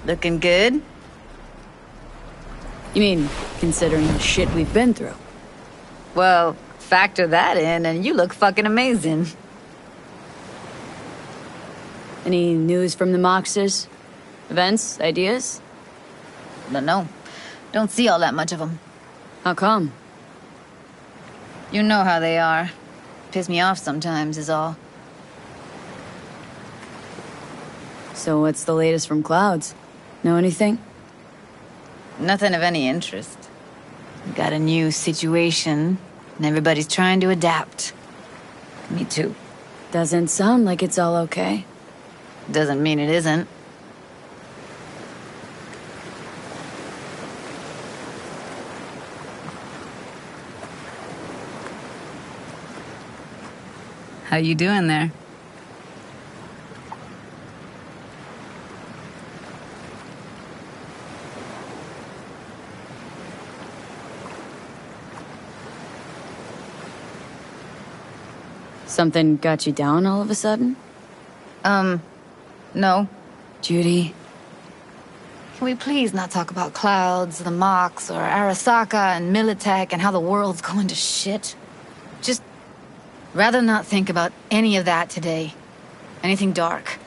Looking good? You mean, considering the shit we've been through? Well, factor that in and you look fucking amazing. Any news from the Moxes? Events? Ideas? No. Don't see all that much of them. How come? You know how they are. Piss me off sometimes is all. So what's the latest from Clouds? Know anything? Nothing of any interest. We got a new situation, and everybody's trying to adapt. Me too. Doesn't sound like it's all okay. Doesn't mean it isn't. How you doing there? Something got you down all of a sudden? No. Judy? Can we please not talk about Clouds, the Mox, or Arasaka and Militech and how the world's going to shit? Just rather not think about any of that today. Anything dark.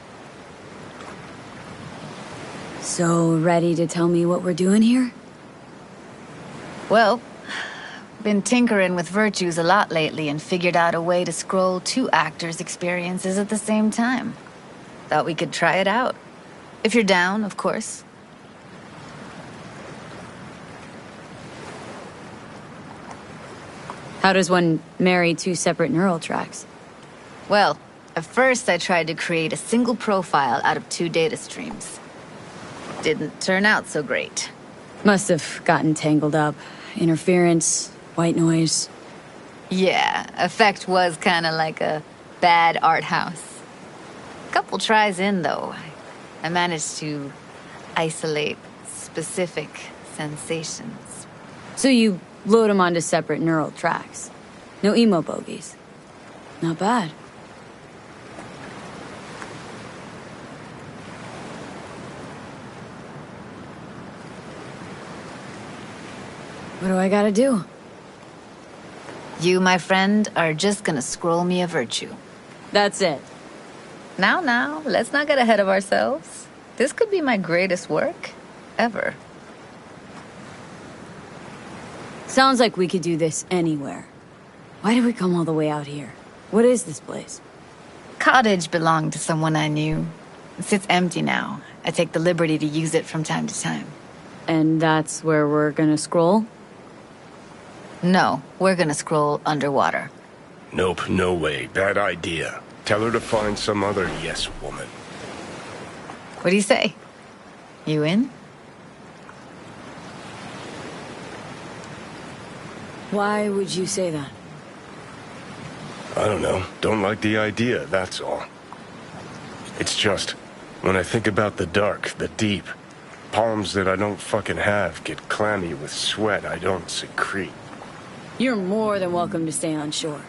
So, ready to tell me what we're doing here? Well, been tinkering with virtues a lot lately and figured out a way to scroll 2 actors' experiences at the same time. Thought we could try it out. If you're down, of course. How does one marry 2 separate neural tracks? Well, at first I tried to create a single profile out of 2 data streams. Didn't turn out so great. Must have gotten tangled up. Interference, white noise. Yeah, effect was kinda like a bad art house. Couple tries in, though, I managed to isolate specific sensations. So you load them onto separate neural tracks. No emo bogies. Not bad. What do I gotta do? You, my friend, are just gonna scroll me a virtue. That's it. Now, let's not get ahead of ourselves. This could be my greatest work ever. Sounds like we could do this anywhere. Why did we come all the way out here? What is this place? Cottage belonged to someone I knew. It sits empty now. I take the liberty to use it from time to time. And that's where we're gonna scroll? No, we're gonna scroll underwater. Nope, no way. Bad idea. Tell her to find some other yes woman. What do you say? You in? Why would you say that? I don't know. Don't like the idea, that's all. It's just, when I think about the dark, the deep, palms that I don't fucking have get clammy with sweat I don't secrete. You're more than welcome to stay on shore.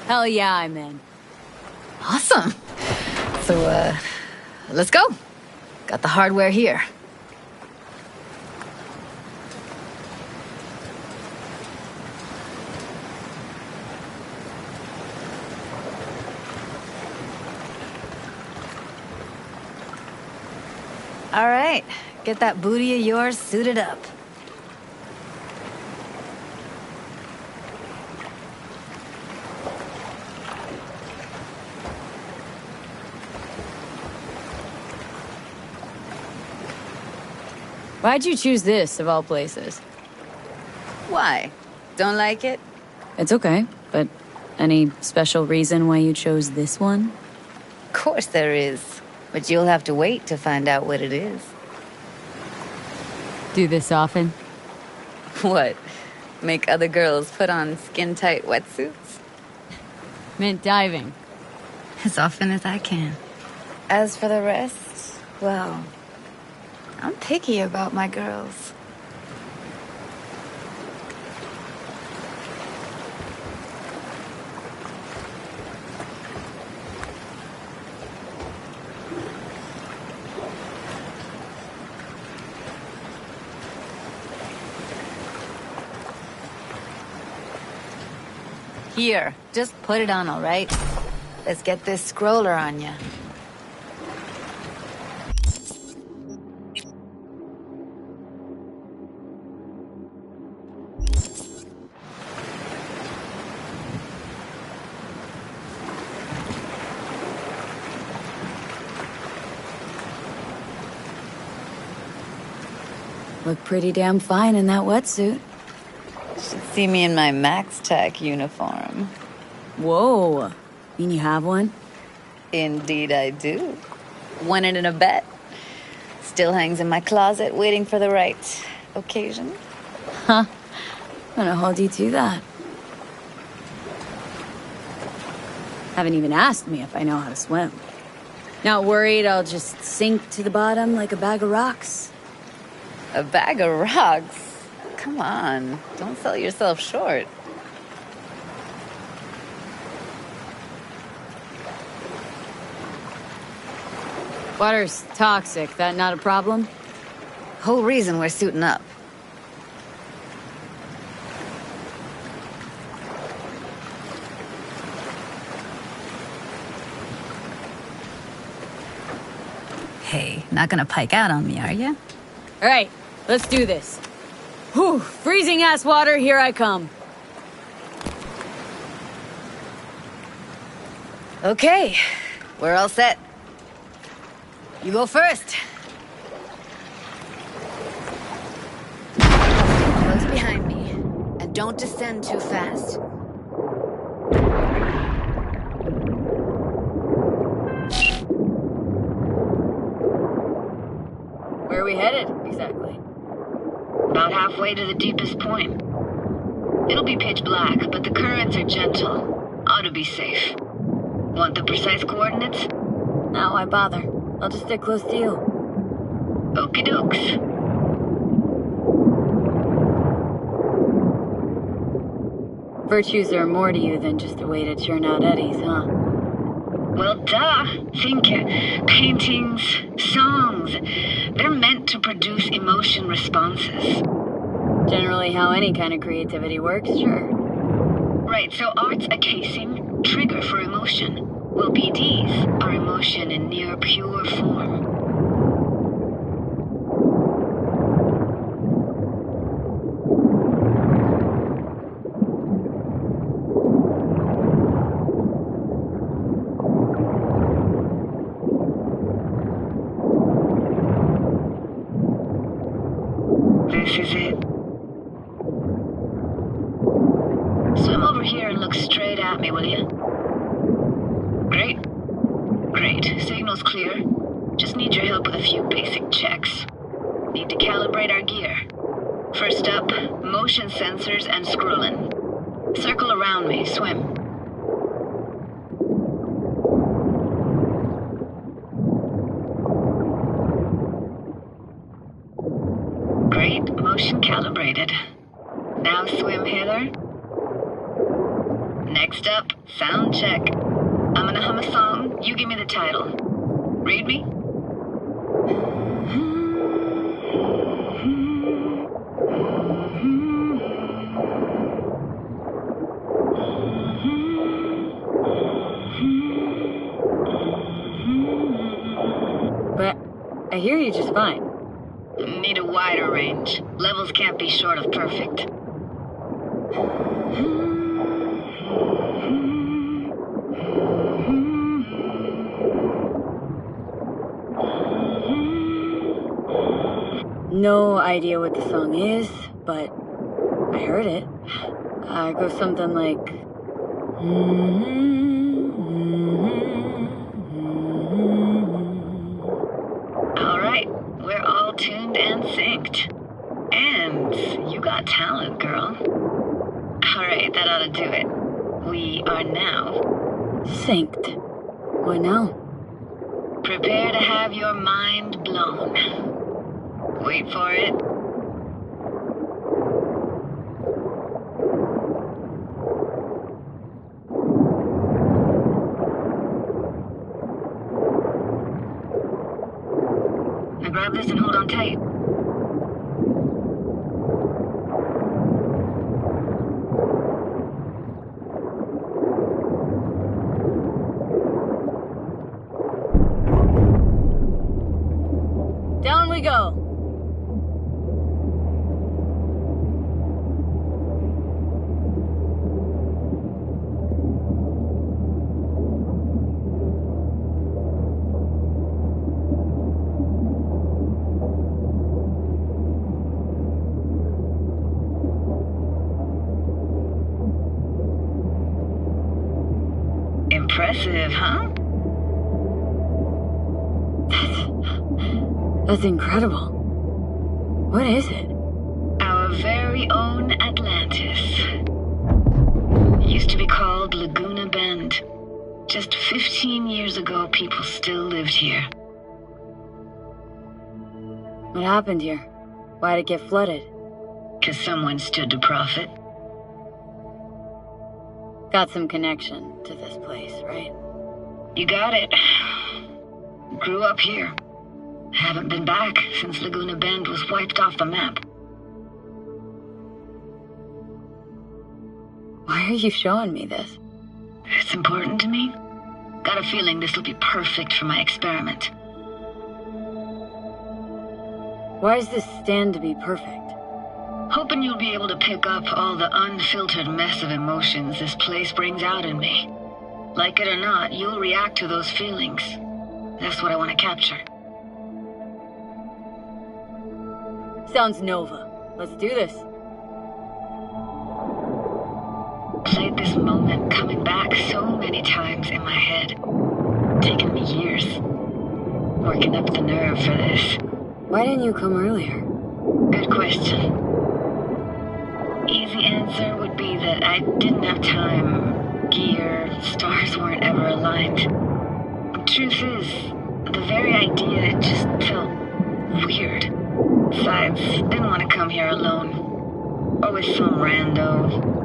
Hell yeah, I'm in. Awesome. So, let's go. Got the hardware here. All right, get that booty of yours suited up. Why'd you choose this, of all places? Why? Don't like it? It's okay, but any special reason why you chose this one? Of course there is, but you'll have to wait to find out what it is. Do this often? What? Make other girls put on skin-tight wetsuits? Meant diving. As often as I can. As for the rest, well, I'm picky about my girls. Here, just put it on, all right? Let's get this scroller on ya. Look pretty damn fine in that wetsuit. Should see me in my Max Tech uniform. Whoa. Mean you have one? Indeed I do. Won it in a bet. Still hangs in my closet waiting for the right occasion. Huh. I'm gonna hold you to that. Haven't even asked me if I know how to swim. Not worried I'll just sink to the bottom like a bag of rocks? A bag of rocks? Come on, don't sell yourself short. Water's toxic, that not a problem? Whole reason we're suiting up. Hey, not gonna pike out on me, are you? All right, let's do this. Whew, freezing ass water, here I come. Okay, we're all set. You go first. Close behind me, and don't descend too fast. Where are we headed, exactly? About halfway to the deepest point. It'll be pitch black, but the currents are gentle. Ought to be safe. Want the precise coordinates? No, why bother? I'll just stick close to you. Okie dokes. Virtues are more to you than just a way to churn out eddies, huh? Well, duh. Think paintings, songs. They're meant to produce emotion responses. Generally how any kind of creativity works, sure. Right, so art's a casing, trigger for emotion. Well, BDs are emotion in near pure form. This is it. Swim over here and look straight at me, will you? Great. Great. Signal's clear. Just need your help with a few basic checks. Need to calibrate our gear. First up, motion sensors and scrolling. Circle around me. Swim. Great. Motion calibrated. Now swim hither. Next up, sound check. I'm gonna hum a song. You give me the title. Read me? But I hear you just fine. Need a wider range. Levels can't be short of perfect. No idea what the song is, but I heard it. It goes something like... All right, we're all tuned and synced. And you got talent, girl. All right, that ought to do it. We are now. Synced. What now? Prepare to have your mind blown. Wait for it. Now grab this and hold on tight. Down we go. Impressive, huh? That's incredible. What is it? Our very own Atlantis. Used to be called Laguna Bend. Just 15 years ago, people still lived here. What happened here? Why'd it get flooded? 'Cause someone stood to profit. Got some connection to this place, right? You got it. Grew up here. Haven't been back since Laguna Bend was wiped off the map. Why are you showing me this? It's important to me. Got a feeling this will be perfect for my experiment. Why does this stand to be perfect? Hoping you'll be able to pick up all the unfiltered mess of emotions this place brings out in me. Like it or not, you'll react to those feelings. That's what I want to capture. Sounds Nova. Let's do this. Played this moment coming back so many times in my head. Taken me years. Working up the nerve for this. Why didn't you come earlier? Good question. Easy answer would be that I didn't have time. Gear, stars weren't ever aligned. Truth is, the very idea, it just felt weird. Besides, didn't want to come here alone. Or with some rando.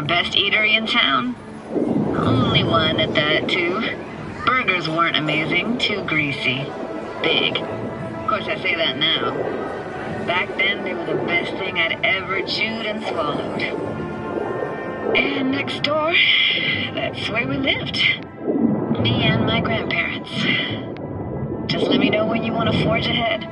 Best eatery in town? Only one at that, too. Burgers weren't amazing, too greasy. Big. Of course, I say that now. Back then, they were the best thing I'd ever chewed and swallowed. And next door, that's where we lived. Me and my grandparents. Just let me know when you want to forge ahead.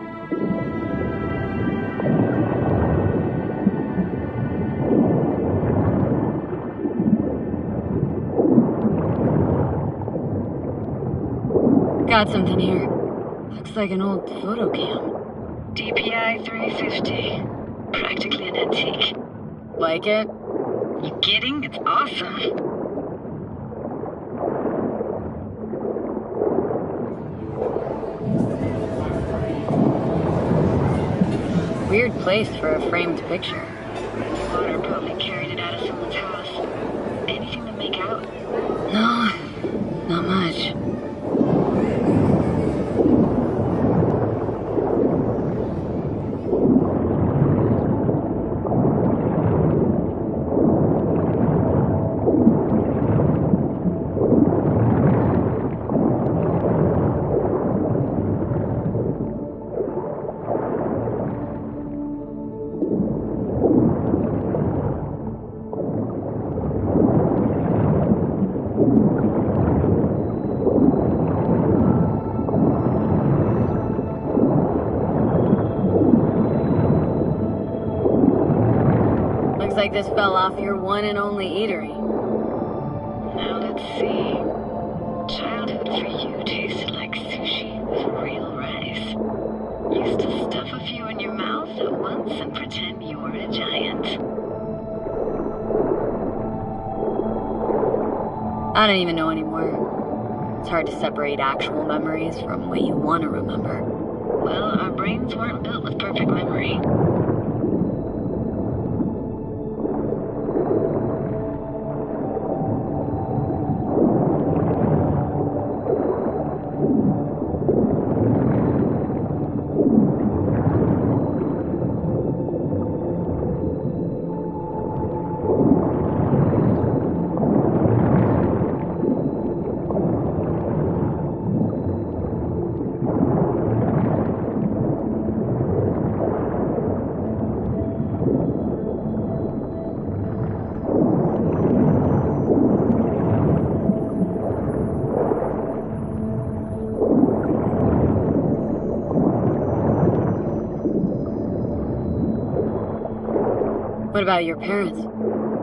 Got something here. Looks like an old photo cam. DPI 350. Practically an antique. Like it? You kidding? It's awesome. Weird place for a framed picture. Water probably carried it out of someone's house. Anything to make out? No, not much. Like this fell off your one and only eatery. Now let's see. Childhood for you tasted like sushi with real rice. Used to stuff a few in your mouth at once and pretend you were a giant. I don't even know anymore. It's hard to separate actual memories from what you want to remember. Well, our brains weren't built with perfect memory. What about your parents?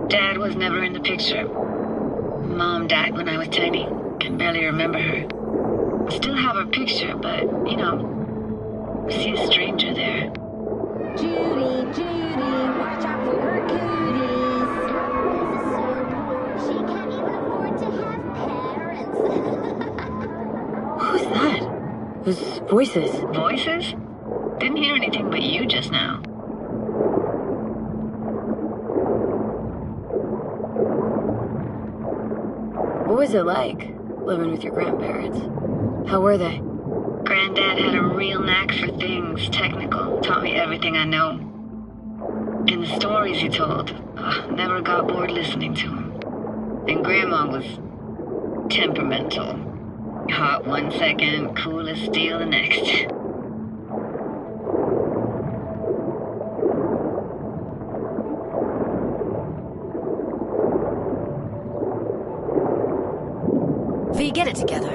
Dad was never in the picture. Mom died when I was tiny. Can barely remember her. Still have her picture, but, you know, see a stranger there. Judy, watch out for her cooties. She can't even afford to have parents. Who's that? Those voices. Voices? Didn't hear anything but you just now. What was it like, living with your grandparents? How were they? Granddad had a real knack for things technical. Taught me everything I know. And the stories he told, never got bored listening to him. And Grandma was temperamental. Hot one second, cool as steel the next. V, get it together.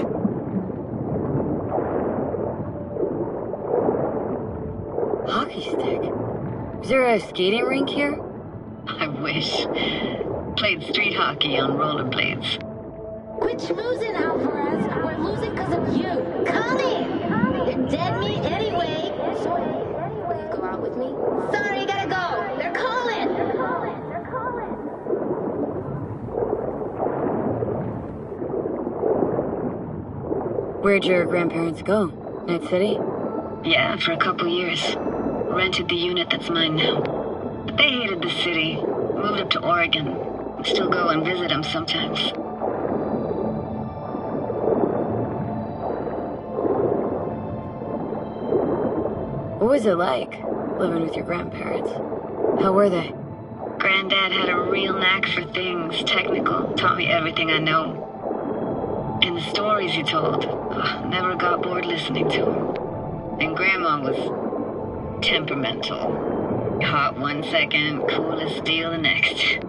Hockey stick? Is there a skating rink here? I wish. Played street hockey on rollerblades. Quit schmoozing, Alvarez. We're losing because of you. Come in. You're dead meat anyway. Will you go out with me? Sorry, gotta go. They're calling. Where'd your grandparents go? Night City? Yeah, for a couple years. Rented the unit that's mine now. But they hated the city. Moved up to Oregon. Still go and visit them sometimes. What was it like, living with your grandparents? How were they? Granddad had a real knack for things technical. Taught me everything I know. And the stories he told, never got bored listening to him. And Grandma was temperamental. Hot one second, cool as steel the next.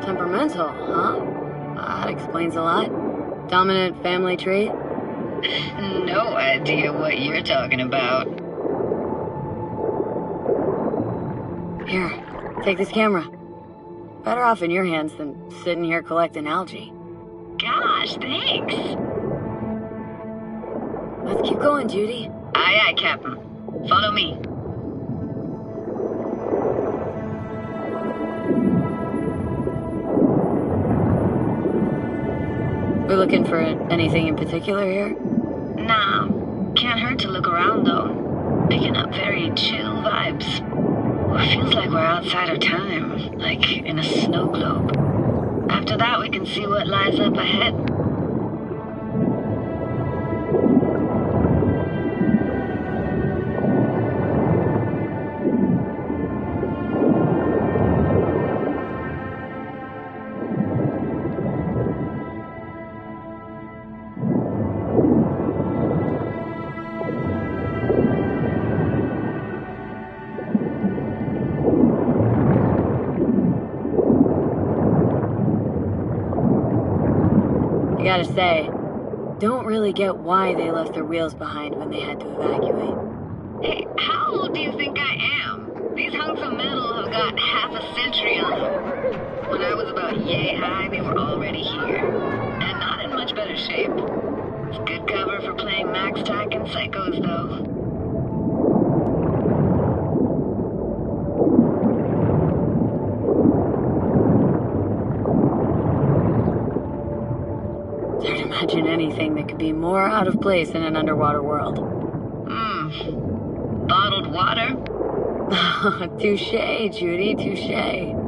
Temperamental, huh? That explains a lot. Dominant family trait? No idea what you're talking about. Here, take this camera. Better off in your hands than sitting here collecting algae. Gosh, thanks. Let's keep going, Judy. Aye, aye, Captain. Follow me. We're looking for anything in particular here? Nah, can't hurt to look around though. Picking up very chill vibes. It feels like we're outside of time, like in a snow globe. After that, we can see what lies up ahead. I gotta say, don't really get why they left their wheels behind when they had to evacuate. Hey, how old do you think I am? These hunks of metal have got half a century on them. When I was about yay high, they were already here. And not in much better shape. It's good cover for playing Max Tack and Psychos, though. imagine anything that could be more out of place in an underwater world. Bottled water? Touche, Judy, touche.